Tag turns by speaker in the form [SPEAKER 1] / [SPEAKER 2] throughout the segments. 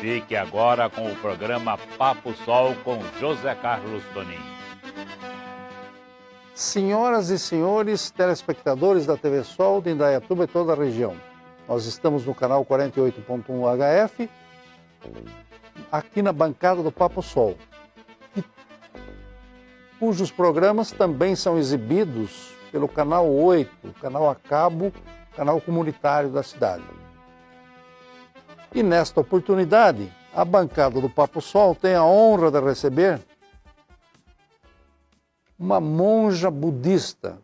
[SPEAKER 1] Fique agora com o programa Papo Sol com José Carlos Toninho.
[SPEAKER 2] Senhoras e senhores telespectadores da TV Sol de Indaiatuba e toda a região, nós estamos no canal 48.1 HF, aqui na bancada do Papo Sol, cujos programas também são exibidos pelo canal 8, canal a cabo, canal comunitário da cidade. E nesta oportunidade, a bancada do Papo Sol tem a honra de receber uma monja budista,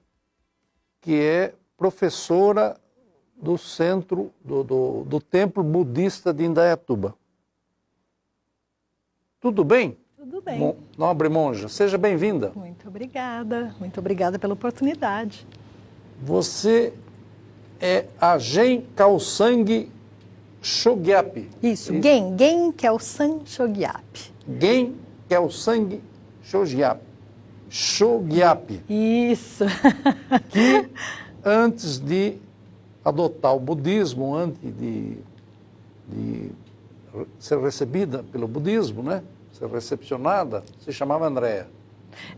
[SPEAKER 2] que é professora do centro do Templo Budista de Indaiatuba. Tudo bem?
[SPEAKER 3] Tudo bem.
[SPEAKER 2] Nobre monja, seja bem-vinda.
[SPEAKER 3] Muito obrigada pela oportunidade.
[SPEAKER 2] Você é a Gen Kelsang Chogyap.
[SPEAKER 3] Isso, Gen Kelsang Chogyap.
[SPEAKER 2] Gen Kelsang Chogyap. Chogyap.
[SPEAKER 3] Isso.
[SPEAKER 2] Que antes de adotar o budismo, antes de ser recebida pelo budismo, né? Ser recepcionada, se chamava Andréa.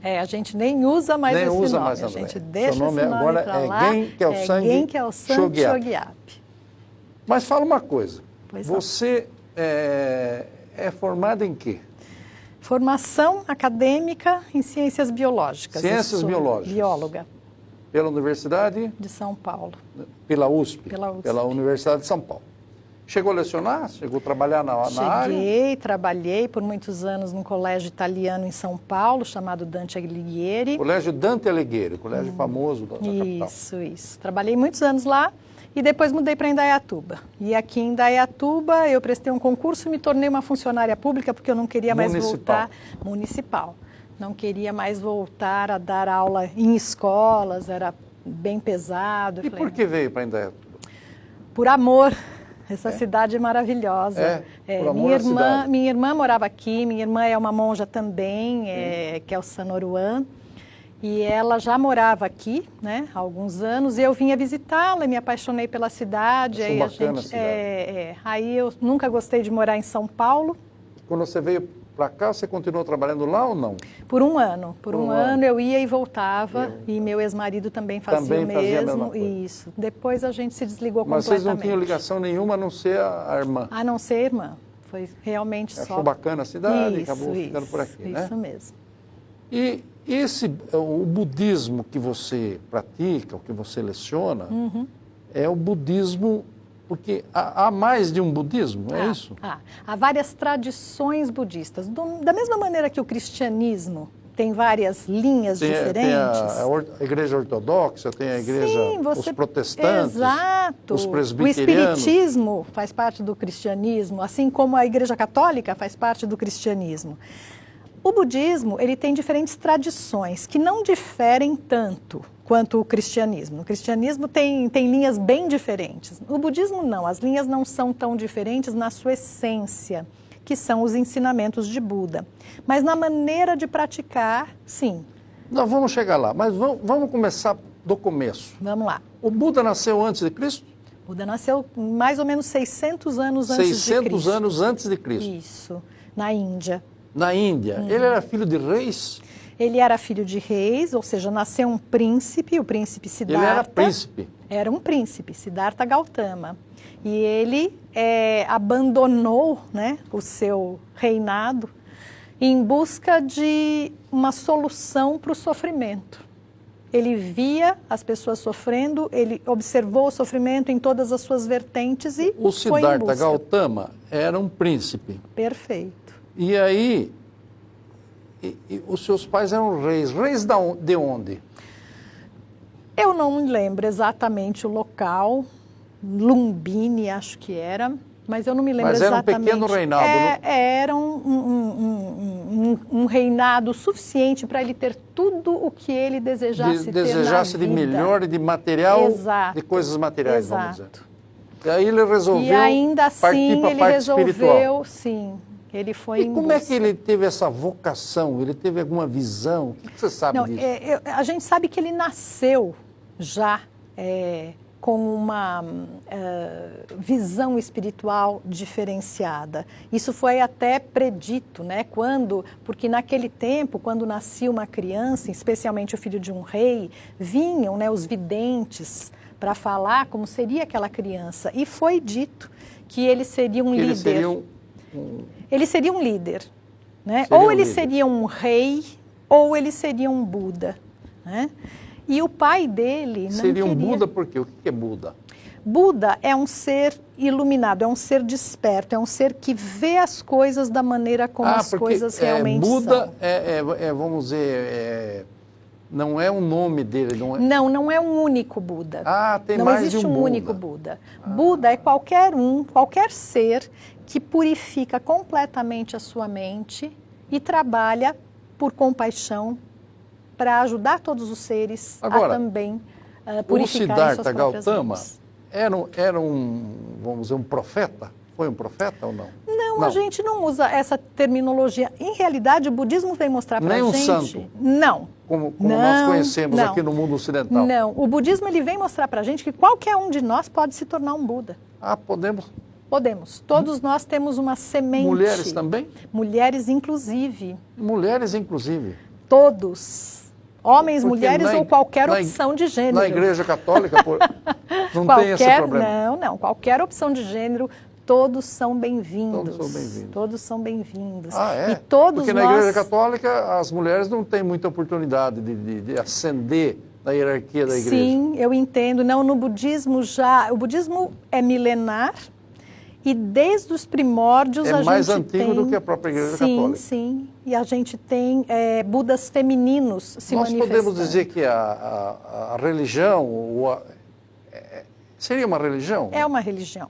[SPEAKER 3] A gente nem usa mais esse nome, a gente deixa esse nome
[SPEAKER 2] agora
[SPEAKER 3] para lá.
[SPEAKER 2] Gen Kelsang
[SPEAKER 3] Chogyap.
[SPEAKER 2] Mas fala uma coisa,
[SPEAKER 3] Pois
[SPEAKER 2] você é formada em quê?
[SPEAKER 3] Formação acadêmica em ciências biológicas.
[SPEAKER 2] Ciências biológicas.
[SPEAKER 3] Bióloga.
[SPEAKER 2] Pela Universidade?
[SPEAKER 3] De São Paulo.
[SPEAKER 2] Pela USP?
[SPEAKER 3] Pela USP.
[SPEAKER 2] Pela Universidade de São Paulo. Chegou a lecionar? Chegou a trabalhar na área?
[SPEAKER 3] Trabalhei por muitos anos num colégio italiano em São Paulo, chamado Dante Alighieri.
[SPEAKER 2] Colégio Dante Alighieri, colégio famoso da capital.
[SPEAKER 3] Isso. Trabalhei muitos anos lá e depois mudei para Indaiatuba. E aqui em Indaiatuba eu prestei um concurso e me tornei uma funcionária pública porque eu não queria mais voltar... Municipal. Não queria mais voltar a dar aula em escolas, era bem pesado.
[SPEAKER 2] E por que veio para Indaiatuba?
[SPEAKER 3] Por amor. Essa cidade é maravilhosa.
[SPEAKER 2] Por amor à cidade.
[SPEAKER 3] Minha irmã morava aqui, minha irmã é uma monja também, que é o Sanoruan, e ela já morava aqui, né, há alguns anos, e eu vinha visitá-la, me apaixonei pela cidade.
[SPEAKER 2] Achou bacana a cidade.
[SPEAKER 3] Aí eu nunca gostei de morar em São Paulo.
[SPEAKER 2] Quando você veio para cá, você continuou trabalhando lá ou não?
[SPEAKER 3] Por um ano. Por um ano eu ia e voltava, e meu ex-marido também fazia o mesmo.
[SPEAKER 2] Fazia a mesma coisa.
[SPEAKER 3] Isso. Depois a gente se desligou
[SPEAKER 2] Mas
[SPEAKER 3] completamente.
[SPEAKER 2] vocês não tinham ligação nenhuma a não ser a irmã?
[SPEAKER 3] A não ser a irmã. Foi realmente só...
[SPEAKER 2] Achou bacana a cidade e acabou ficando por aqui, né?
[SPEAKER 3] Isso mesmo.
[SPEAKER 2] E o budismo que você pratica, o que você leciona, é o budismo... Porque há mais de um budismo, é isso?
[SPEAKER 3] Há várias tradições budistas. Da mesma maneira que o cristianismo tem várias linhas diferentes.
[SPEAKER 2] Tem a igreja ortodoxa, tem a igreja, os protestantes,
[SPEAKER 3] exato.
[SPEAKER 2] os presbiterianos.
[SPEAKER 3] O espiritismo faz parte do cristianismo, assim como a igreja católica faz parte do cristianismo. O budismo, ele tem diferentes tradições que não diferem tanto quanto o cristianismo. O cristianismo tem linhas bem diferentes. O budismo não, as linhas não são tão diferentes na sua essência, que são os ensinamentos de Buda. Mas na maneira de praticar, sim.
[SPEAKER 2] Nós vamos chegar lá, mas vamos começar do começo.
[SPEAKER 3] Vamos lá.
[SPEAKER 2] O Buda nasceu antes de Cristo?
[SPEAKER 3] O Buda nasceu mais ou menos 600 anos antes de Cristo.
[SPEAKER 2] 600 anos antes de Cristo.
[SPEAKER 3] Isso, na Índia.
[SPEAKER 2] Na Índia. Ele era filho de reis?
[SPEAKER 3] Ele era filho de reis, ou seja, nasceu um príncipe, o príncipe Siddhartha.
[SPEAKER 2] Ele era príncipe?
[SPEAKER 3] Era um príncipe, Siddhartha Gautama. E ele abandonou, né, o seu reinado em busca de uma solução para o sofrimento. Ele via as pessoas sofrendo, ele observou o sofrimento em todas as suas vertentes e
[SPEAKER 2] o
[SPEAKER 3] foi em
[SPEAKER 2] Siddhartha
[SPEAKER 3] busca.
[SPEAKER 2] Gautama era um príncipe.
[SPEAKER 3] Perfeito.
[SPEAKER 2] E aí, os seus pais eram reis. Reis de onde?
[SPEAKER 3] Eu não lembro exatamente o local, Lumbini acho que era, mas eu não me lembro exatamente.
[SPEAKER 2] Mas era um pequeno reinado.
[SPEAKER 3] Era um reinado suficiente para ele ter tudo o que ele desejasse ter
[SPEAKER 2] desejasse
[SPEAKER 3] na
[SPEAKER 2] de
[SPEAKER 3] vida.
[SPEAKER 2] melhor e de material,
[SPEAKER 3] Exato.
[SPEAKER 2] de coisas materiais,
[SPEAKER 3] Exato.
[SPEAKER 2] vamos dizer. E aí ele resolveu
[SPEAKER 3] e ainda assim
[SPEAKER 2] partir para a
[SPEAKER 3] ele
[SPEAKER 2] parte
[SPEAKER 3] resolveu,
[SPEAKER 2] espiritual.
[SPEAKER 3] sim, ele foi
[SPEAKER 2] E como é que ele teve essa vocação? Ele teve alguma visão? O que você sabe disso?
[SPEAKER 3] A gente sabe que ele nasceu já com uma visão espiritual diferenciada. Isso foi até predito, né? Porque naquele tempo, quando nascia uma criança, especialmente o filho de um rei, vinham, né, os videntes para falar como seria aquela criança. E foi dito que ele seria um líder. Ele seria um líder. Né? Ou ele seria um rei, ou ele seria um Buda. Né? E o pai dele não
[SPEAKER 2] seria um
[SPEAKER 3] queria...
[SPEAKER 2] Buda por quê? O que é Buda?
[SPEAKER 3] Buda é um ser iluminado, é um ser desperto, é um ser que vê as coisas da maneira como as coisas realmente
[SPEAKER 2] Buda
[SPEAKER 3] são.
[SPEAKER 2] Vamos dizer, não é o nome dele, não é?
[SPEAKER 3] Não é um único Buda.
[SPEAKER 2] Tem
[SPEAKER 3] não
[SPEAKER 2] mais
[SPEAKER 3] existe
[SPEAKER 2] de um
[SPEAKER 3] um
[SPEAKER 2] Buda.
[SPEAKER 3] único Buda. Buda é qualquer ser que purifica completamente a sua mente e trabalha por compaixão para ajudar todos os seres a também purificar suas próprias mentes.
[SPEAKER 2] Era vamos dizer, um profeta? Foi um profeta ou não?
[SPEAKER 3] Não, a gente não usa essa terminologia. Em realidade, o budismo vem mostrar para a gente...
[SPEAKER 2] Nem um santo?
[SPEAKER 3] Não.
[SPEAKER 2] Como nós conhecemos aqui no mundo ocidental?
[SPEAKER 3] Não, o budismo ele vem mostrar para a gente que qualquer um de nós pode se tornar um Buda.
[SPEAKER 2] Podemos?
[SPEAKER 3] Podemos. Todos nós temos uma semente.
[SPEAKER 2] Mulheres também?
[SPEAKER 3] Mulheres, inclusive.
[SPEAKER 2] Mulheres, inclusive?
[SPEAKER 3] Todos. Homens,
[SPEAKER 2] Porque
[SPEAKER 3] mulheres ou qualquer opção de gênero.
[SPEAKER 2] Na Igreja Católica não tem esse problema?
[SPEAKER 3] Não. Qualquer opção de gênero, todos são bem-vindos.
[SPEAKER 2] Todos são bem-vindos.
[SPEAKER 3] Todos são bem-vindos.
[SPEAKER 2] É?
[SPEAKER 3] E todos
[SPEAKER 2] Porque na Igreja Católica as mulheres não têm muita oportunidade de ascender na hierarquia da Igreja.
[SPEAKER 3] Sim, eu entendo. Não, no budismo o budismo é milenar. E desde os primórdios a gente tem...
[SPEAKER 2] É mais antigo do que a própria Igreja Católica.
[SPEAKER 3] Sim. E a gente tem Budas femininos se manifestando.
[SPEAKER 2] Nós podemos dizer que a religião... seria uma religião?
[SPEAKER 3] É uma religião.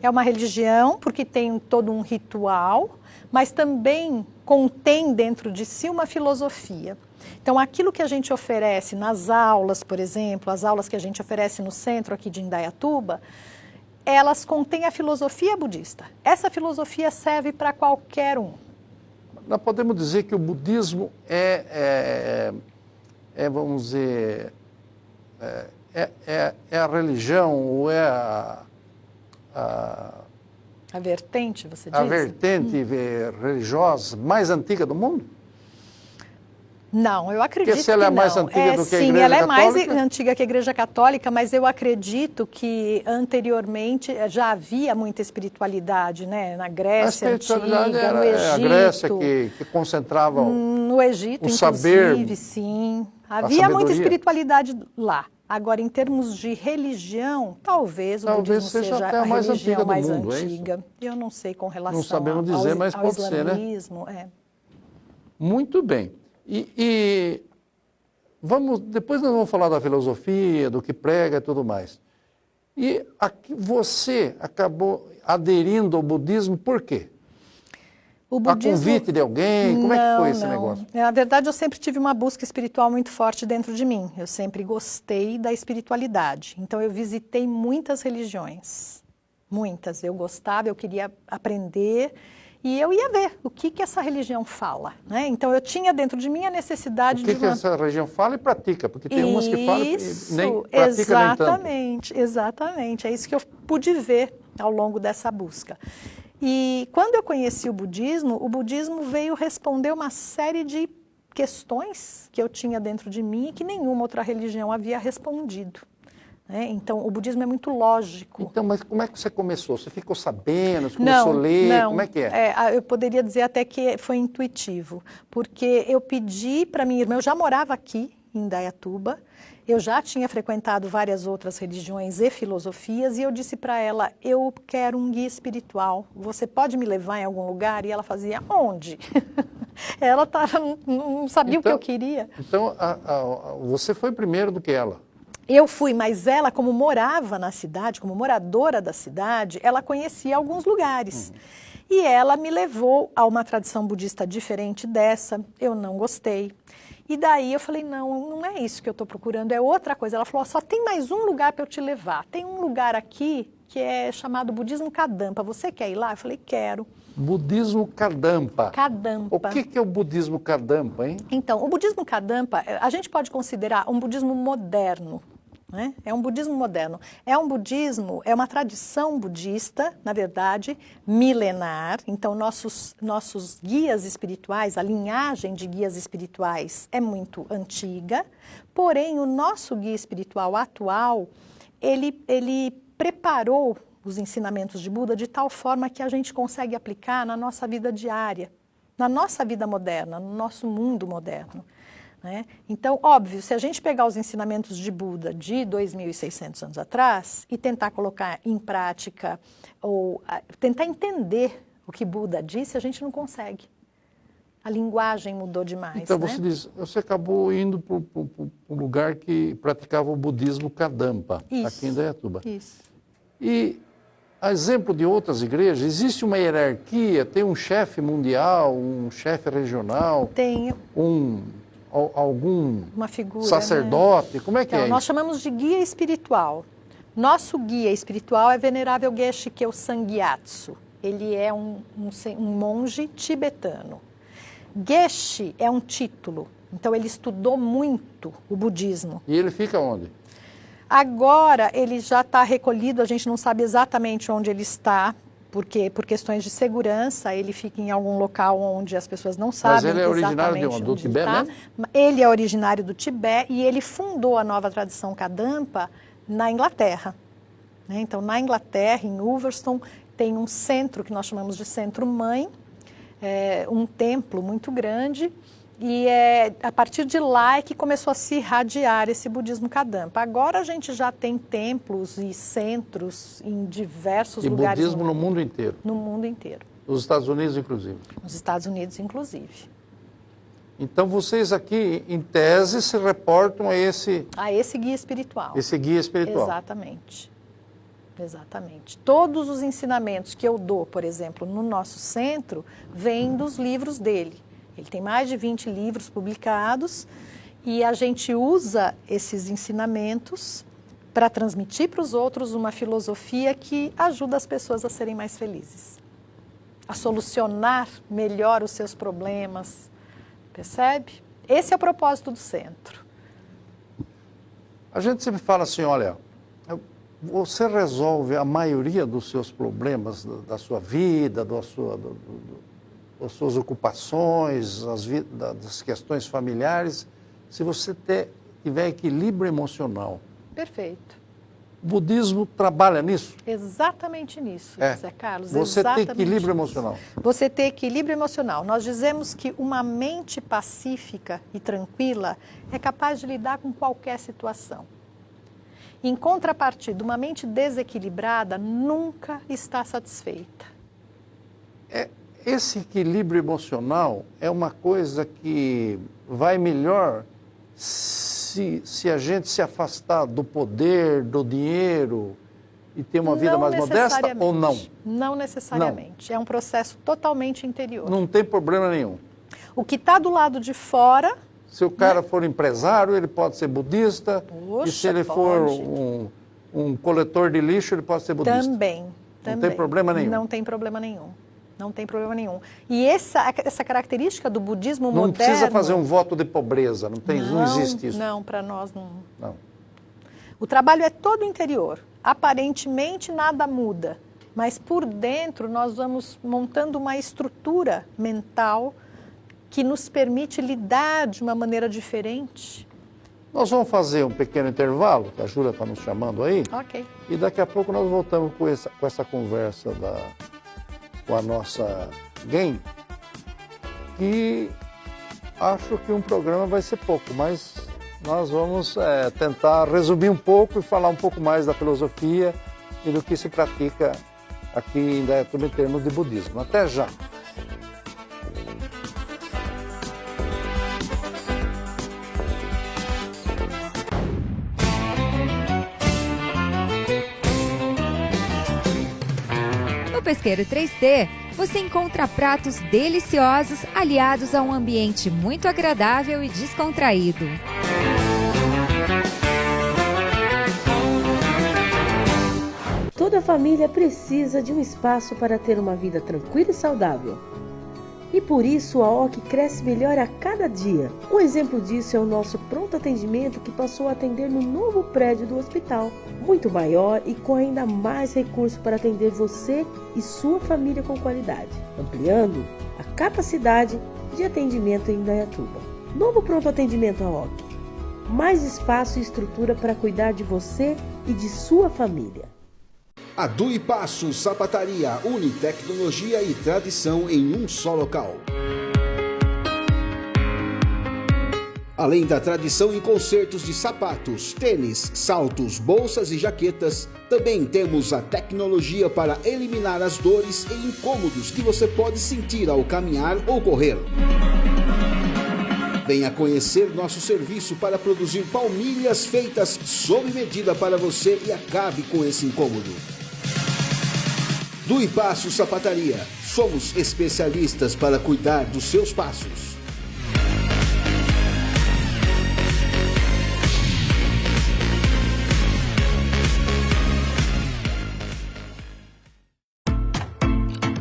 [SPEAKER 3] É uma religião porque tem todo um ritual, mas também contém dentro de si uma filosofia. Então, aquilo que a gente oferece nas aulas, por exemplo, as aulas que a gente oferece no centro aqui de Indaiatuba, elas contêm a filosofia budista. Essa filosofia serve para qualquer um.
[SPEAKER 2] Nós podemos dizer que o budismo vamos dizer, é a religião, ou é
[SPEAKER 3] a vertente, você diz?
[SPEAKER 2] A vertente religiosa mais antiga do mundo?
[SPEAKER 3] Não, eu acredito
[SPEAKER 2] porque se ela é mais antiga do que a Igreja Católica...
[SPEAKER 3] Sim, ela é mais antiga que a Igreja Católica, mas eu acredito que anteriormente já havia muita espiritualidade, né? Na Grécia Antiga, no Egito.
[SPEAKER 2] A Grécia que concentrava
[SPEAKER 3] no Egito,
[SPEAKER 2] o saber,
[SPEAKER 3] inclusive, sim. Havia muita espiritualidade lá. Agora, em termos de religião, talvez o budismo seja a religião mais antiga. Eu não sei com relação
[SPEAKER 2] não sabemos dizer, mas
[SPEAKER 3] ao
[SPEAKER 2] pode ser, né?
[SPEAKER 3] Muito
[SPEAKER 2] bem. Depois nós vamos falar da filosofia, do que prega e tudo mais. E aqui você acabou aderindo ao budismo por quê? A convite de alguém? Como é que foi esse negócio?
[SPEAKER 3] Na verdade, eu sempre tive uma busca espiritual muito forte dentro de mim. Eu sempre gostei da espiritualidade. Então, eu visitei muitas religiões. Muitas. Eu gostava, eu queria aprender e eu ia ver o que essa religião fala. Né? Então, eu tinha dentro de mim a necessidade de...
[SPEAKER 2] O que essa religião fala e pratica? Porque tem umas que falam e nem pratica
[SPEAKER 3] exatamente, nem tanto. Exatamente. É isso que eu pude ver ao longo dessa busca. E quando eu conheci o budismo veio responder uma série de questões que eu tinha dentro de mim e que nenhuma outra religião havia respondido. Né? Então, o budismo é muito lógico.
[SPEAKER 2] Então, mas como é que você começou? Você ficou sabendo? Você começou a ler?
[SPEAKER 3] Não.
[SPEAKER 2] Como é que
[SPEAKER 3] eu poderia dizer até que foi intuitivo, porque eu pedi para minha irmã, eu já morava aqui em Indaiatuba, eu já tinha frequentado várias outras religiões e filosofias e eu disse para ela, eu quero um guia espiritual, você pode me levar em algum lugar? E ela fazia, onde? Ela não sabia o que eu queria.
[SPEAKER 2] Então, você foi primeiro do que ela?
[SPEAKER 3] Eu fui, mas ela, como morava na cidade, como moradora da cidade, ela conhecia alguns lugares. E ela me levou a uma tradição budista diferente dessa, eu não gostei. E daí eu falei, não é isso que eu estou procurando, é outra coisa. Ela falou, só tem mais um lugar para eu te levar. Tem um lugar aqui que é chamado Budismo Kadampa. Você quer ir lá? Eu falei, quero.
[SPEAKER 2] Budismo Kadampa.
[SPEAKER 3] Kadampa.
[SPEAKER 2] O que é o budismo Kadampa, hein?
[SPEAKER 3] Então, o budismo Kadampa, a gente pode considerar um budismo moderno. né? É um budismo moderno. É um budismo, é uma tradição budista, na verdade, milenar. Então, nossos guias espirituais, a linhagem de guias espirituais é muito antiga, porém, o nosso guia espiritual atual, ele preparou os ensinamentos de Buda de tal forma que a gente consegue aplicar na nossa vida diária, na nossa vida moderna, no nosso mundo moderno, né? Então, óbvio, se a gente pegar os ensinamentos de Buda de 2.600 anos atrás e tentar colocar em prática ou tentar entender o que Buda disse, a gente não consegue. A linguagem mudou demais.
[SPEAKER 2] Então,
[SPEAKER 3] né?
[SPEAKER 2] você diz, você acabou indo para um lugar que praticava o budismo Kadampa, aqui em Indaiatuba.
[SPEAKER 3] Isso.
[SPEAKER 2] E, a exemplo de outras igrejas, existe uma hierarquia, tem um chefe mundial, um chefe regional,
[SPEAKER 3] Tem
[SPEAKER 2] algum
[SPEAKER 3] uma figura,
[SPEAKER 2] sacerdote,
[SPEAKER 3] né?
[SPEAKER 2] Como é que
[SPEAKER 3] Então,
[SPEAKER 2] é
[SPEAKER 3] nós
[SPEAKER 2] isso?
[SPEAKER 3] chamamos de guia espiritual. Nosso guia espiritual é Venerável Geshe Kyosan Gyatso. Ele é um monge tibetano. Geshe é um título, então ele estudou muito o budismo.
[SPEAKER 2] E ele fica onde?
[SPEAKER 3] Agora ele já está recolhido, a gente não sabe exatamente onde ele está, porque por questões de segurança ele fica em algum local onde as pessoas não sabem.
[SPEAKER 2] Mas ele é originário de
[SPEAKER 3] exatamente
[SPEAKER 2] onde? Do
[SPEAKER 3] onde
[SPEAKER 2] Tibete
[SPEAKER 3] está.
[SPEAKER 2] mesmo?
[SPEAKER 3] Ele é originário do Tibete e ele fundou a nova tradição Kadampa na Inglaterra, né? Então, na Inglaterra, em Ulverston, tem um centro que nós chamamos de Centro-Mãe, um templo muito grande, e a partir de lá é que começou a se irradiar esse budismo Kadampa. Agora a gente já tem templos e centros em diversos lugares.
[SPEAKER 2] E budismo no mundo inteiro?
[SPEAKER 3] No mundo inteiro.
[SPEAKER 2] Nos Estados Unidos, inclusive?
[SPEAKER 3] Nos Estados Unidos, inclusive.
[SPEAKER 2] Então, vocês aqui, em tese, se reportam a esse
[SPEAKER 3] guia espiritual.
[SPEAKER 2] Esse guia espiritual.
[SPEAKER 3] Exatamente. Exatamente. Todos os ensinamentos que eu dou, por exemplo, no nosso centro, vêm dos livros dele. Ele tem mais de 20 livros publicados e a gente usa esses ensinamentos para transmitir para os outros uma filosofia que ajuda as pessoas a serem mais felizes, a solucionar melhor os seus problemas, percebe? Esse é o propósito do centro.
[SPEAKER 2] A gente sempre fala assim, olha, você resolve a maioria dos seus problemas da sua vida, das suas ocupações, das questões familiares, se você tiver equilíbrio emocional.
[SPEAKER 3] Perfeito.
[SPEAKER 2] O budismo trabalha nisso?
[SPEAKER 3] Exatamente nisso, José Carlos.
[SPEAKER 2] Você tem equilíbrio
[SPEAKER 3] nisso.
[SPEAKER 2] emocional.
[SPEAKER 3] Você tem equilíbrio emocional. Nós dizemos que uma mente pacífica e tranquila é capaz de lidar com qualquer situação. Em contrapartida, uma mente desequilibrada nunca está satisfeita.
[SPEAKER 2] Esse equilíbrio emocional é uma coisa que vai melhor se a gente se afastar do poder, do dinheiro e ter uma vida mais modesta ou não?
[SPEAKER 3] Não necessariamente. Não. É um processo totalmente interior.
[SPEAKER 2] Não tem problema nenhum.
[SPEAKER 3] O que está do lado de fora...
[SPEAKER 2] Se o cara for empresário, ele pode ser budista.
[SPEAKER 3] Poxa,
[SPEAKER 2] e se ele for um coletor de lixo, ele pode ser budista.
[SPEAKER 3] Também.
[SPEAKER 2] Não tem problema nenhum.
[SPEAKER 3] Não tem problema nenhum. Não tem problema nenhum. E essa característica do budismo moderno...
[SPEAKER 2] Não precisa fazer um voto de pobreza, não existe isso.
[SPEAKER 3] Não, para nós não.
[SPEAKER 2] Não.
[SPEAKER 3] O trabalho é todo interior. Aparentemente nada muda, mas por dentro nós vamos montando uma estrutura mental que nos permite lidar de uma maneira diferente.
[SPEAKER 2] Nós vamos fazer um pequeno intervalo, que a Júlia está nos chamando aí.
[SPEAKER 3] Ok.
[SPEAKER 2] E daqui a pouco nós voltamos com essa conversa com a nossa game, que acho que um programa vai ser pouco, mas nós vamos tentar resumir um pouco e falar um pouco mais da filosofia e do que se pratica aqui em Indaiatuba em termos de budismo. Até já!
[SPEAKER 4] No Pesqueiro 3T, você encontra pratos deliciosos aliados a um ambiente muito agradável e descontraído.
[SPEAKER 5] Toda família precisa de um espaço para ter uma vida tranquila e saudável. E por isso a OC cresce melhor a cada dia. Um exemplo disso é o nosso pronto atendimento que passou a atender no novo prédio do hospital, muito maior e com ainda mais recursos para atender você e sua família com qualidade, ampliando a capacidade de atendimento em Indaiatuba. Novo pronto atendimento OC. Mais espaço e estrutura para cuidar de você e de sua família.
[SPEAKER 6] A Dui Passos Sapataria une tecnologia e tradição em um só local. Além da tradição em consertos de sapatos, tênis, saltos, bolsas e jaquetas, também temos a tecnologia para eliminar as dores e incômodos que você pode sentir ao caminhar ou correr. Venha conhecer nosso serviço para produzir palmilhas feitas sob medida para você e acabe com esse incômodo. Dui Passos Sapataria. Somos especialistas para cuidar dos seus passos.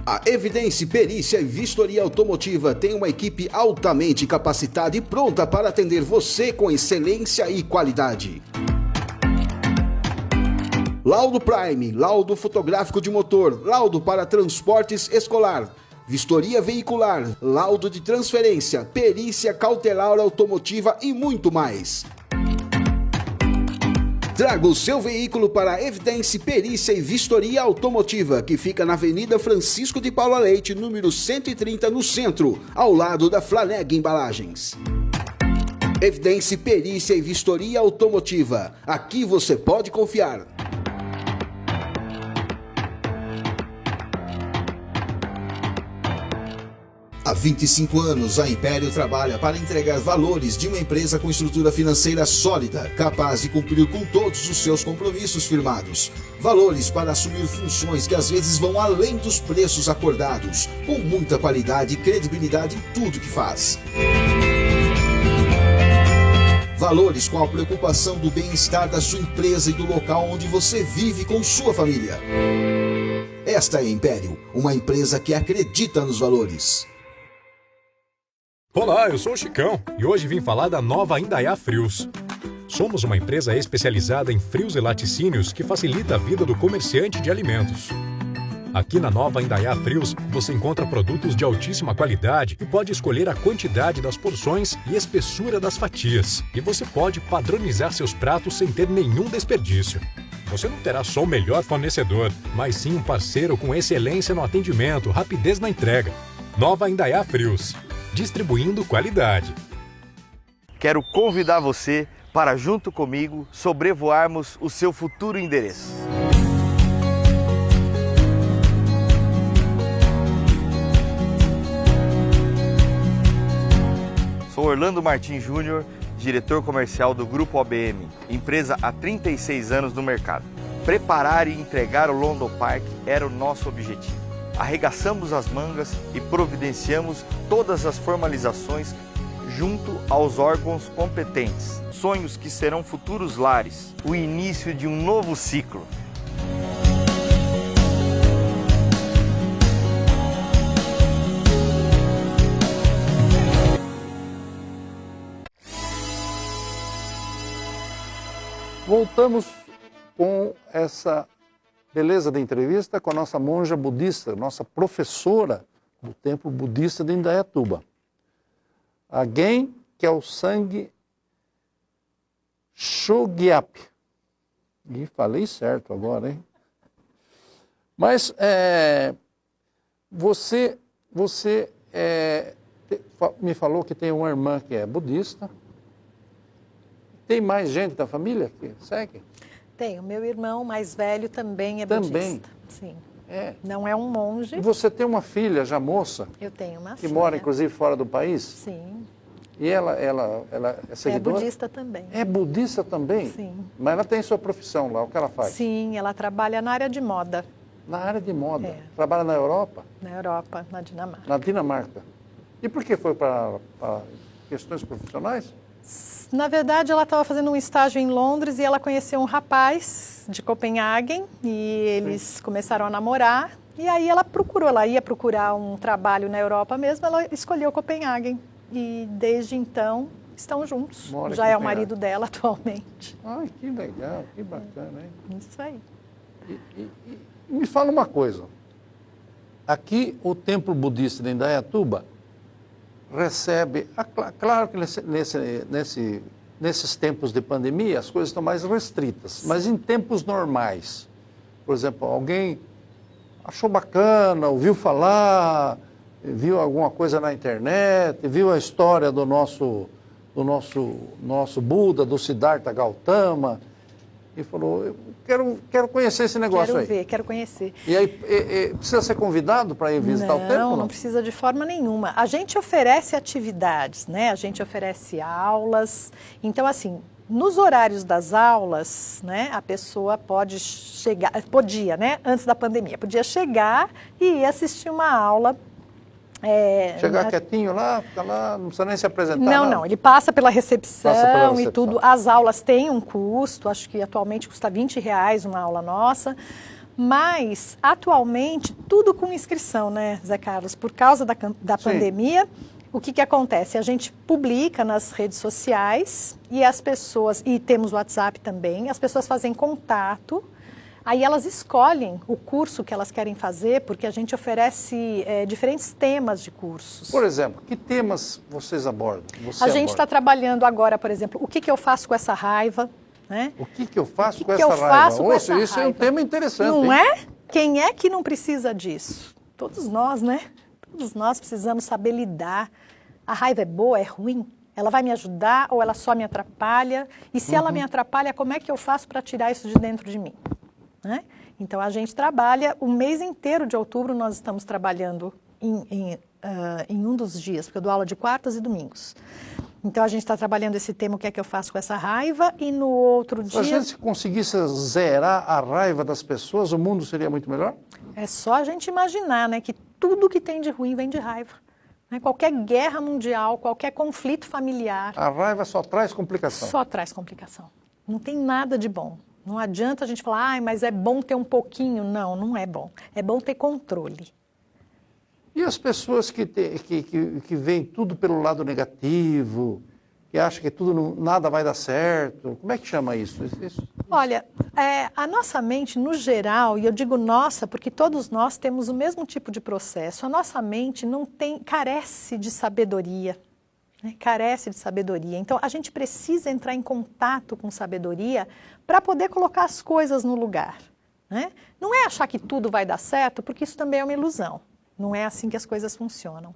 [SPEAKER 6] A Evidência Perícia e Vistoria Automotiva tem uma equipe altamente capacitada e pronta para atender você com excelência e qualidade. Laudo Prime, laudo fotográfico de motor, laudo para transportes escolar, vistoria veicular, laudo de transferência, perícia cautelar automotiva e muito mais. Traga o seu veículo para a Evidência Perícia e Vistoria Automotiva, que fica na Avenida Francisco de Paula Leite, número 130, no centro, ao lado da Flaneg Embalagens. Evidência Perícia e Vistoria Automotiva. Aqui você pode confiar. Há 25 anos, a Império trabalha para entregar valores de uma empresa com estrutura financeira sólida, capaz de cumprir com todos os seus compromissos firmados. Valores para assumir funções que às vezes vão além dos preços acordados, com muita qualidade e credibilidade em tudo que faz. Valores com a preocupação do bem-estar da sua empresa e do local onde você vive com sua família. Esta é a Império, uma empresa que acredita nos valores.
[SPEAKER 7] Olá, eu sou o Chicão e hoje vim falar da nova Indaiá Frios. Somos uma empresa especializada em frios e laticínios que facilita a vida do comerciante de alimentos. Aqui na nova Indaiá Frios, você encontra produtos de altíssima qualidade e pode escolher a quantidade das porções e espessura das fatias. E você pode padronizar seus pratos sem ter nenhum desperdício. Você não terá só o melhor fornecedor, mas sim um parceiro com excelência no atendimento, rapidez na entrega. Nova Indaiá Frios. Distribuindo qualidade.
[SPEAKER 8] Quero convidar você para, junto comigo, sobrevoarmos o seu futuro endereço. Sou Orlando Martins Júnior, diretor comercial do Grupo OBM, empresa há 36 anos no mercado. Preparar e entregar o London Park era o nosso objetivo. Arregaçamos as mangas e providenciamos todas as formalizações junto aos órgãos competentes. Sonhos que serão futuros lares, o início de um novo ciclo.
[SPEAKER 2] Voltamos com essa beleza da entrevista com a nossa monja budista, nossa professora do Templo Budista de Indaiatuba. A Gen Kelsang Chogyap. E falei certo agora, hein? Mas você me falou que tem uma irmã que é budista. Tem mais gente da família que segue?
[SPEAKER 3] Tem, o meu irmão mais velho também é budista. Sim.
[SPEAKER 2] É.
[SPEAKER 3] Não é um monge.
[SPEAKER 2] E você tem uma filha já moça?
[SPEAKER 3] Eu tenho uma
[SPEAKER 2] que
[SPEAKER 3] filha.
[SPEAKER 2] Que mora, inclusive, fora do país?
[SPEAKER 3] Sim.
[SPEAKER 2] E ela é seguidora?
[SPEAKER 3] É budista também.
[SPEAKER 2] É budista também?
[SPEAKER 3] Sim.
[SPEAKER 2] Mas ela tem sua profissão lá, o que ela faz?
[SPEAKER 3] Sim, ela trabalha na área de moda.
[SPEAKER 2] Na área de moda?
[SPEAKER 3] É.
[SPEAKER 2] Trabalha na Europa?
[SPEAKER 3] Na Europa, na Dinamarca.
[SPEAKER 2] Na Dinamarca. E por que foi para questões profissionais?
[SPEAKER 3] Na verdade, ela estava fazendo um estágio em Londres e ela conheceu um rapaz de Copenhague e eles começaram a namorar E aí ela ia procurar um trabalho na Europa mesmo, ela escolheu Copenhague. E desde então estão juntos.
[SPEAKER 2] Mora em
[SPEAKER 3] Já é o
[SPEAKER 2] Copenhague.
[SPEAKER 3] marido dela atualmente.
[SPEAKER 2] Ai, que legal, que bacana, hein?
[SPEAKER 3] Isso aí.
[SPEAKER 2] E me fala uma coisa. Aqui, o templo budista de Indaiatuba recebe... Claro que nesses tempos de pandemia as coisas estão mais restritas, mas em tempos normais, por exemplo, alguém achou bacana, ouviu falar, viu alguma coisa na internet, viu a história do nosso Buda, do Siddhartha Gautama, e falou, eu quero conhecer esse negócio aí.
[SPEAKER 3] Quero conhecer.
[SPEAKER 2] E aí, precisa ser convidado para ir visitar o templo?
[SPEAKER 3] Não precisa de forma nenhuma. A gente oferece atividades, né? A gente oferece aulas. Então, assim, nos horários das aulas, né, a pessoa podia, né, antes da pandemia, podia chegar e ir assistir uma aula.
[SPEAKER 2] Chegar quietinho lá, ficar lá, não precisa nem se apresentar.
[SPEAKER 3] Não, ele passa pela recepção e tudo. As aulas têm um custo, acho que atualmente custa R$20 uma aula nossa, mas atualmente tudo com inscrição, né, Zé Carlos? Por causa da pandemia, o que acontece? A gente publica nas redes sociais e as pessoas, e temos o WhatsApp também, as pessoas fazem contato. Aí elas escolhem o curso que elas querem fazer, porque a gente oferece diferentes temas de cursos.
[SPEAKER 2] Por exemplo, que temas vocês abordam?
[SPEAKER 3] A gente está trabalhando agora, por exemplo, o que eu faço com essa raiva? Né?
[SPEAKER 2] O que eu faço com essa raiva? Isso é um tema interessante.
[SPEAKER 3] Não é? Quem é que não precisa disso? Todos nós, né? Todos nós precisamos saber lidar. A raiva é boa, é ruim? Ela vai me ajudar ou ela só me atrapalha? E se ela me atrapalha, como é que eu faço para tirar isso de dentro de mim? Né? Então, a gente trabalha o mês inteiro de outubro, nós estamos trabalhando em um dos dias, porque eu dou aula de quartas e domingos. Então, a gente está trabalhando esse tema, o que é que eu faço com essa raiva, e no outro dia...
[SPEAKER 2] Se a gente conseguisse zerar a raiva das pessoas, o mundo seria muito melhor?
[SPEAKER 3] É só a gente imaginar, né, que tudo que tem de ruim vem de raiva. Né? Qualquer guerra mundial, qualquer conflito familiar...
[SPEAKER 2] A raiva só traz complicação.
[SPEAKER 3] Só traz complicação. Não tem nada de bom. Não adianta a gente falar, mas é bom ter um pouquinho. Não, não é bom. É bom ter controle.
[SPEAKER 2] E as pessoas que veem tudo pelo lado negativo, que acham que nada vai dar certo, como é que chama isso?
[SPEAKER 3] Olha, a nossa mente, no geral, e eu digo nossa, porque todos nós temos o mesmo tipo de processo, a nossa mente carece de sabedoria. Né? Carece de sabedoria. Então, a gente precisa entrar em contato com sabedoria para poder colocar as coisas no lugar. Né? Não é achar que tudo vai dar certo, porque isso também é uma ilusão. Não é assim que as coisas funcionam.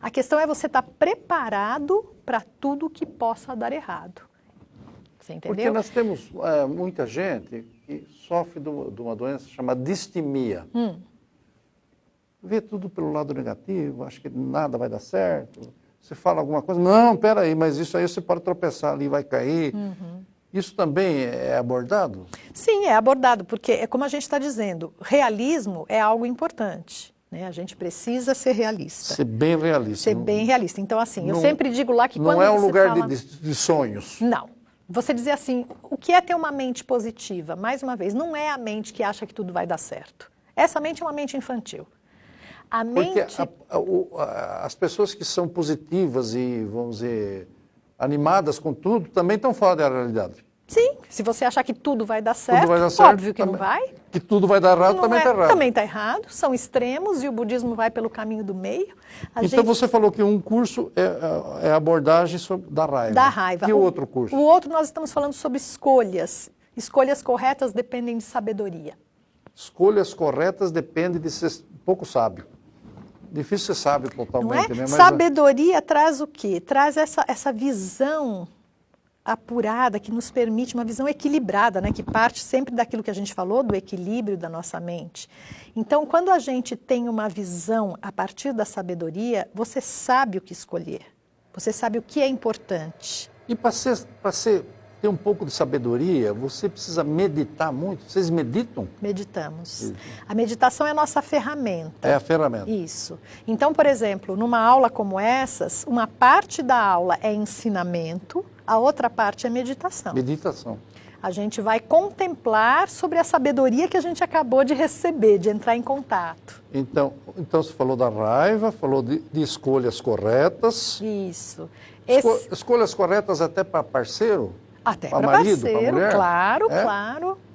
[SPEAKER 3] A questão é você estar preparado para tudo que possa dar errado. Você entendeu?
[SPEAKER 2] Porque nós temos muita gente que sofre de uma doença chamada distimia. Vê tudo pelo lado negativo, acha que nada vai dar certo. Você fala alguma coisa, não, peraí, mas isso aí você pode tropeçar ali, vai cair. Isso também é abordado?
[SPEAKER 3] Sim, é abordado, porque é como a gente está dizendo, realismo é algo importante. Né? A gente precisa ser realista.
[SPEAKER 2] Ser bem realista.
[SPEAKER 3] Ser bem realista. Então, assim, eu sempre digo lá que quando
[SPEAKER 2] não é um
[SPEAKER 3] você
[SPEAKER 2] lugar
[SPEAKER 3] fala...
[SPEAKER 2] de sonhos.
[SPEAKER 3] Não. Você dizer assim, o que é ter uma mente positiva? Mais uma vez, não é a mente que acha que tudo vai dar certo. Essa mente é uma mente infantil. A mente...
[SPEAKER 2] Porque as pessoas que são positivas e, vamos dizer, animadas com tudo, também estão fora da realidade.
[SPEAKER 3] Sim, se você achar que tudo vai dar certo, óbvio que não vai.
[SPEAKER 2] Que tudo vai dar errado, também está errado.
[SPEAKER 3] Também está errado, são extremos e o budismo vai pelo caminho do meio.
[SPEAKER 2] Então você falou que um curso é abordagem da raiva.
[SPEAKER 3] Da raiva.
[SPEAKER 2] E o outro curso?
[SPEAKER 3] O outro nós estamos falando sobre escolhas. Escolhas corretas dependem de sabedoria.
[SPEAKER 2] Escolhas corretas dependem de ser um pouco sábio. Difícil ser sábio totalmente,
[SPEAKER 3] não é?
[SPEAKER 2] Né? Mas
[SPEAKER 3] sabedoria traz o quê? Traz essa visão apurada que nos permite uma visão equilibrada, né? Que parte sempre daquilo que a gente falou, do equilíbrio da nossa mente. Então, quando a gente tem uma visão a partir da sabedoria, você sabe o que escolher. Você sabe o que é importante.
[SPEAKER 2] E para ter um pouco de sabedoria, você precisa meditar muito. Vocês meditam?
[SPEAKER 3] Meditamos. A meditação é a nossa ferramenta.
[SPEAKER 2] É a ferramenta.
[SPEAKER 3] Isso. Então, por exemplo, numa aula como essas, uma parte da aula é ensinamento, a outra parte é meditação.
[SPEAKER 2] Meditação.
[SPEAKER 3] A gente vai contemplar sobre a sabedoria que a gente acabou de receber, de entrar em contato.
[SPEAKER 2] Então você falou da raiva, falou de escolhas corretas.
[SPEAKER 3] Isso.
[SPEAKER 2] Escolhas corretas até para parceiro?
[SPEAKER 3] Até
[SPEAKER 2] para
[SPEAKER 3] para
[SPEAKER 2] marido, para
[SPEAKER 3] parceiro,
[SPEAKER 2] mulher?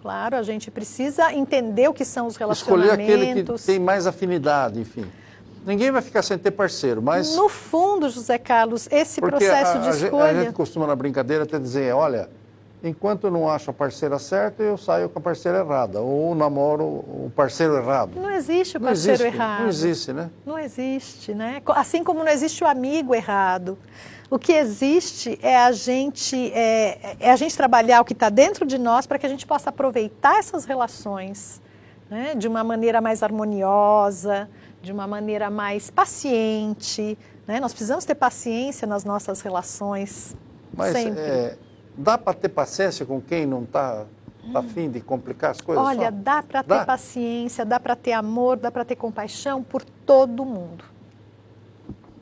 [SPEAKER 3] claro. A gente precisa entender o que são os
[SPEAKER 2] Escolher
[SPEAKER 3] relacionamentos.
[SPEAKER 2] aquele que tem mais afinidade, enfim. Ninguém vai ficar sem ter parceiro, mas...
[SPEAKER 3] No fundo, José Carlos, esse
[SPEAKER 2] porque
[SPEAKER 3] processo de escolha...
[SPEAKER 2] a gente costuma na brincadeira até dizer, olha, enquanto eu não acho a parceira certa, eu saio com a parceira errada, ou namoro o parceiro errado.
[SPEAKER 3] Não existe o parceiro errado.
[SPEAKER 2] Não existe, né?
[SPEAKER 3] Não existe, né? Assim como não existe o amigo errado. O que existe é a gente trabalhar o que está dentro de nós para que a gente possa aproveitar essas relações, né, de uma maneira mais harmoniosa, de uma maneira mais paciente, né? Nós precisamos ter paciência nas nossas relações,
[SPEAKER 2] mas
[SPEAKER 3] sempre.
[SPEAKER 2] Dá para ter paciência com quem não está a fim de complicar as coisas?
[SPEAKER 3] Olha, dá para ter paciência, dá para ter amor, dá para ter compaixão por todo mundo.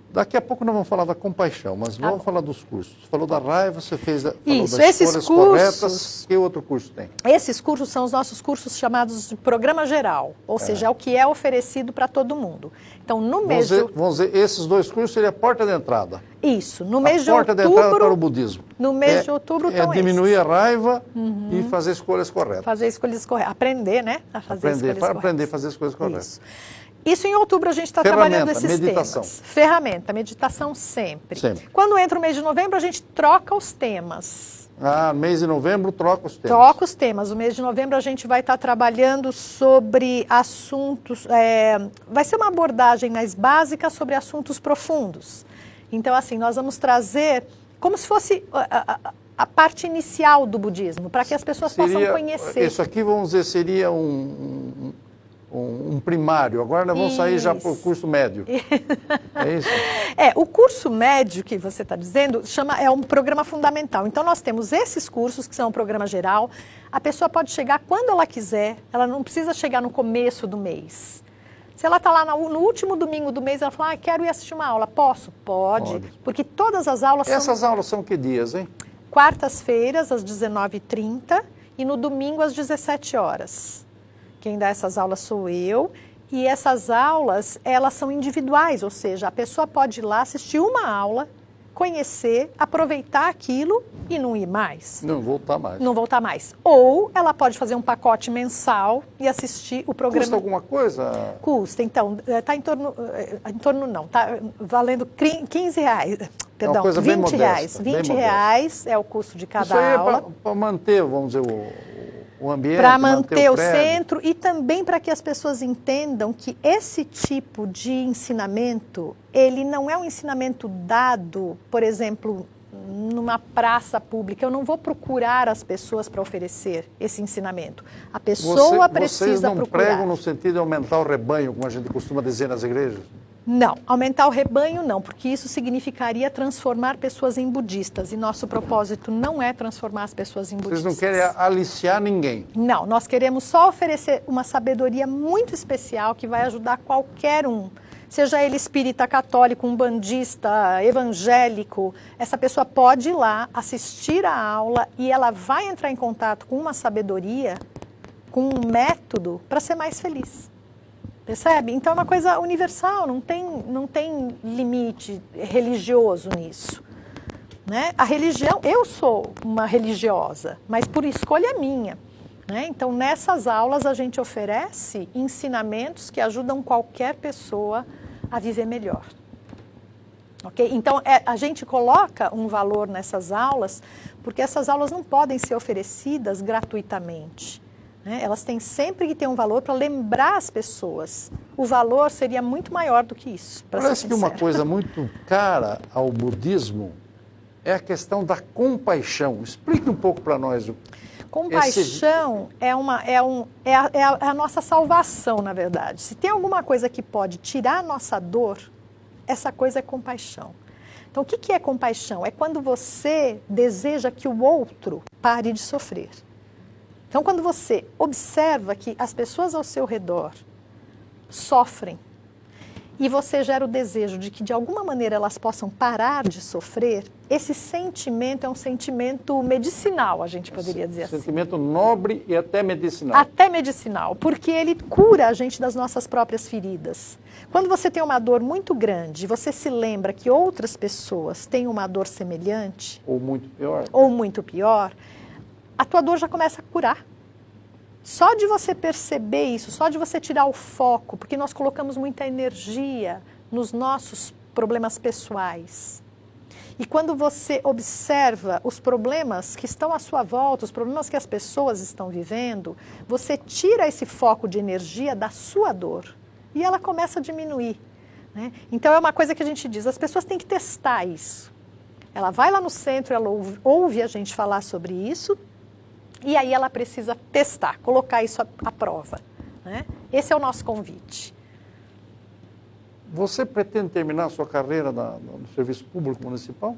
[SPEAKER 2] Daqui a pouco nós vamos falar da compaixão, mas vamos falar dos cursos. Você falou da raiva, você falou
[SPEAKER 3] Isso,
[SPEAKER 2] das
[SPEAKER 3] esses
[SPEAKER 2] escolhas
[SPEAKER 3] cursos,
[SPEAKER 2] corretas. Que outro curso tem?
[SPEAKER 3] Esses cursos são os nossos cursos chamados de programa geral, ou seja, é o que é oferecido para todo mundo. Então, no mês de...
[SPEAKER 2] Vamos dizer, esses dois cursos seriam a porta de entrada.
[SPEAKER 3] Isso, no mês de
[SPEAKER 2] outubro... A porta de entrada para o budismo.
[SPEAKER 3] No mês de outubro estão
[SPEAKER 2] diminuir a raiva e fazer escolhas corretas.
[SPEAKER 3] Fazer escolhas corretas. Aprender, né? A fazer escolhas corretas.
[SPEAKER 2] Aprender a fazer escolhas corretas.
[SPEAKER 3] Isso em outubro a gente está trabalhando esses
[SPEAKER 2] meditação.
[SPEAKER 3] temas. Ferramenta, meditação sempre. Quando entra o mês de novembro, a gente troca os temas.
[SPEAKER 2] Mês de novembro troca os temas.
[SPEAKER 3] Troca os temas. O mês de novembro a gente vai estar trabalhando sobre assuntos... vai ser uma abordagem mais básica sobre assuntos profundos. Então, assim, nós vamos trazer como se fosse a parte inicial do budismo, para que as pessoas possam conhecer.
[SPEAKER 2] Isso aqui, vamos dizer, seria um primário. Agora nós vamos sair já para o curso médio. É isso?
[SPEAKER 3] O curso médio que você está dizendo é um programa fundamental. Então nós temos esses cursos que são um programa geral. A pessoa pode chegar quando ela quiser, ela não precisa chegar no começo do mês. Se ela está lá no último domingo do mês, ela fala, quero ir assistir uma aula. Posso? Pode. Porque todas as aulas
[SPEAKER 2] Essas aulas são que dias, hein?
[SPEAKER 3] Quartas-feiras, às 19h30 e no domingo, às 17 horas. Quem dá essas aulas sou eu, e essas aulas, elas são individuais, ou seja, a pessoa pode ir lá assistir uma aula, conhecer, aproveitar aquilo e não ir mais.
[SPEAKER 2] Não voltar mais.
[SPEAKER 3] Não voltar mais. Ou ela pode fazer um pacote mensal e assistir o programa.
[SPEAKER 2] Custa alguma coisa?
[SPEAKER 3] Custa, então, está em torno não, está valendo R$15, perdão, R$20. R$20 é o custo de cada aula.
[SPEAKER 2] Isso aí é para manter, vamos dizer, o ambiente,
[SPEAKER 3] para manter o centro e também para que as pessoas entendam que esse tipo de ensinamento, ele não é um ensinamento dado, por exemplo, numa praça pública. Eu não vou procurar as pessoas para oferecer esse ensinamento. A pessoa precisa
[SPEAKER 2] Vocês não
[SPEAKER 3] procurar.
[SPEAKER 2] pregam no sentido de aumentar o rebanho, como a gente costuma dizer nas igrejas?
[SPEAKER 3] Não, aumentar o rebanho não, porque isso significaria transformar pessoas em budistas. E nosso propósito não é transformar as pessoas em budistas.
[SPEAKER 2] Vocês não querem aliciar ninguém?
[SPEAKER 3] Não, nós queremos só oferecer uma sabedoria muito especial que vai ajudar qualquer um. Seja ele espírita, católico, umbandista, evangélico, essa pessoa pode ir lá, assistir a aula e ela vai entrar em contato com uma sabedoria, com um método para ser mais feliz. Percebe? Então é uma coisa universal, não tem limite religioso nisso. Né? A religião, eu sou uma religiosa, mas por escolha minha. Né? Então nessas aulas a gente oferece ensinamentos que ajudam qualquer pessoa a viver melhor. Okay? Então a gente coloca um valor nessas aulas, porque essas aulas não podem ser oferecidas gratuitamente. Elas têm sempre que ter um valor para lembrar as pessoas. O valor seria muito maior do que isso.
[SPEAKER 2] Parece que uma coisa muito cara ao budismo é a questão da compaixão. Explique um pouco para nós.
[SPEAKER 3] Compaixão é a nossa salvação, na verdade. Se tem alguma coisa que pode tirar a nossa dor, essa coisa é compaixão. Então, o que é compaixão? É quando você deseja que o outro pare de sofrer. Então, quando você observa que as pessoas ao seu redor sofrem e você gera o desejo de que de alguma maneira elas possam parar de sofrer, esse sentimento é um sentimento medicinal, a gente poderia dizer assim.
[SPEAKER 2] Sentimento nobre e até medicinal.
[SPEAKER 3] Até medicinal, porque ele cura a gente das nossas próprias feridas. Quando você tem uma dor muito grande, você se lembra que outras pessoas têm uma dor semelhante,
[SPEAKER 2] Ou muito pior.
[SPEAKER 3] ou muito pior, a tua dor já começa a curar. Só de você perceber isso, só de você tirar o foco, porque nós colocamos muita energia nos nossos problemas pessoais. E quando você observa os problemas que estão à sua volta, os problemas que as pessoas estão vivendo, você tira esse foco de energia da sua dor e ela começa a diminuir, né? Então é uma coisa que a gente diz, as pessoas têm que testar isso. Ela vai lá no centro, ela ouve a gente falar sobre isso, e aí ela precisa testar, colocar isso à prova, né? Esse é o nosso convite.
[SPEAKER 2] Você pretende terminar a sua carreira no Serviço Público Municipal?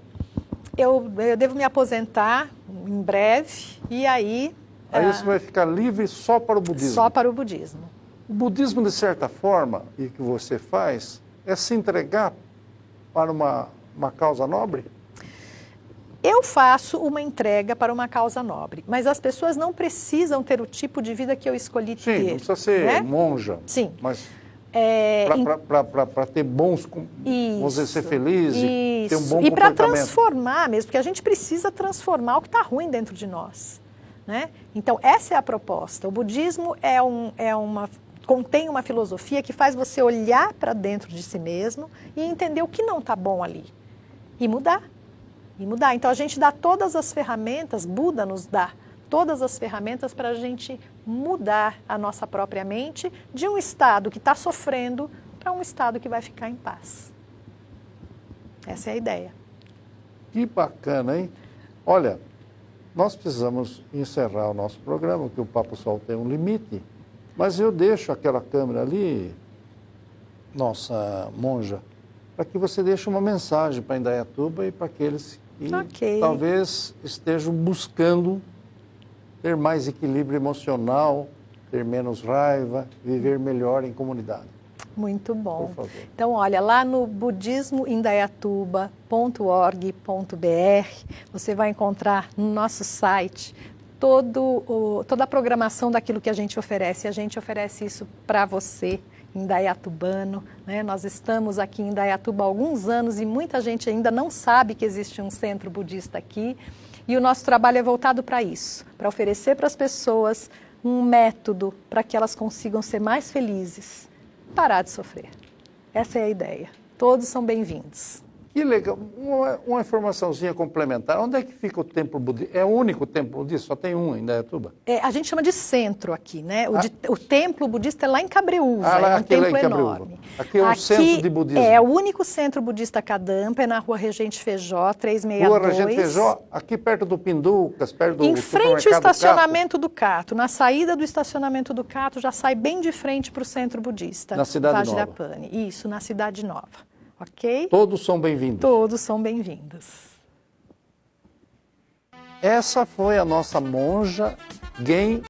[SPEAKER 3] Eu devo me aposentar em breve, e aí...
[SPEAKER 2] Aí você vai ficar livre só para o budismo?
[SPEAKER 3] Só para o budismo.
[SPEAKER 2] O budismo, de certa forma, e que você faz, é se entregar para uma causa nobre?
[SPEAKER 3] Eu faço uma entrega para uma causa nobre, mas as pessoas não precisam ter o tipo de vida que eu escolhi ter.
[SPEAKER 2] Sim, não precisa ser, né, monja.
[SPEAKER 3] Sim.
[SPEAKER 2] Mas para ter bons, vamos dizer, ser feliz e ter um bom comportamento.
[SPEAKER 3] E para transformar mesmo, porque a gente precisa transformar o que está ruim dentro de nós, né? Então, essa é a proposta. O budismo contém uma filosofia que faz você olhar para dentro de si mesmo e entender o que não está bom ali e mudar. Então, a gente dá todas as ferramentas, Buda nos dá todas as ferramentas para a gente mudar a nossa própria mente de um estado que está sofrendo para um estado que vai ficar em paz. Essa é a ideia.
[SPEAKER 2] Que bacana, hein? Olha, nós precisamos encerrar o nosso programa, porque o Papo Sol tem um limite, mas eu deixo aquela câmera ali, nossa monja, para que você deixe uma mensagem para Indaiatuba e para aqueles que talvez estejam buscando ter mais equilíbrio emocional, ter menos raiva, viver melhor em comunidade.
[SPEAKER 3] Muito bom.
[SPEAKER 2] Por favor.
[SPEAKER 3] Então, olha, lá no budismoindaiatuba.org.br, você vai encontrar no nosso site toda a programação daquilo que a gente oferece. A gente oferece isso para você, indaiatubano, né? Nós estamos aqui em Indaiatuba há alguns anos e muita gente ainda não sabe que existe um centro budista aqui. E o nosso trabalho é voltado para isso, para oferecer para as pessoas um método para que elas consigam ser mais felizes, parar de sofrer. Essa é a ideia. Todos são bem-vindos.
[SPEAKER 2] Que legal. Uma informaçãozinha complementar. Onde é que fica o templo budista? É o único templo budista? Só tem um em Indaiatuba?
[SPEAKER 3] A gente chama de centro aqui, né? O templo budista é lá em Cabreúva, é um templo enorme.
[SPEAKER 2] Aqui é um centro de budismo.
[SPEAKER 3] É o único centro budista Kadampa, é na Rua Regente Feijó, 362.
[SPEAKER 2] Rua Regente Feijó, aqui perto do Pinducas, perto do
[SPEAKER 3] em frente ao estacionamento do Cato. Na saída do estacionamento do Cato, já sai bem de frente para o centro budista.
[SPEAKER 2] Na Cidade Nova.
[SPEAKER 3] Isso, na Cidade Nova. Ok?
[SPEAKER 2] Todos são bem-vindos.
[SPEAKER 3] Todos são bem-vindos.
[SPEAKER 2] Essa foi a nossa monja Gen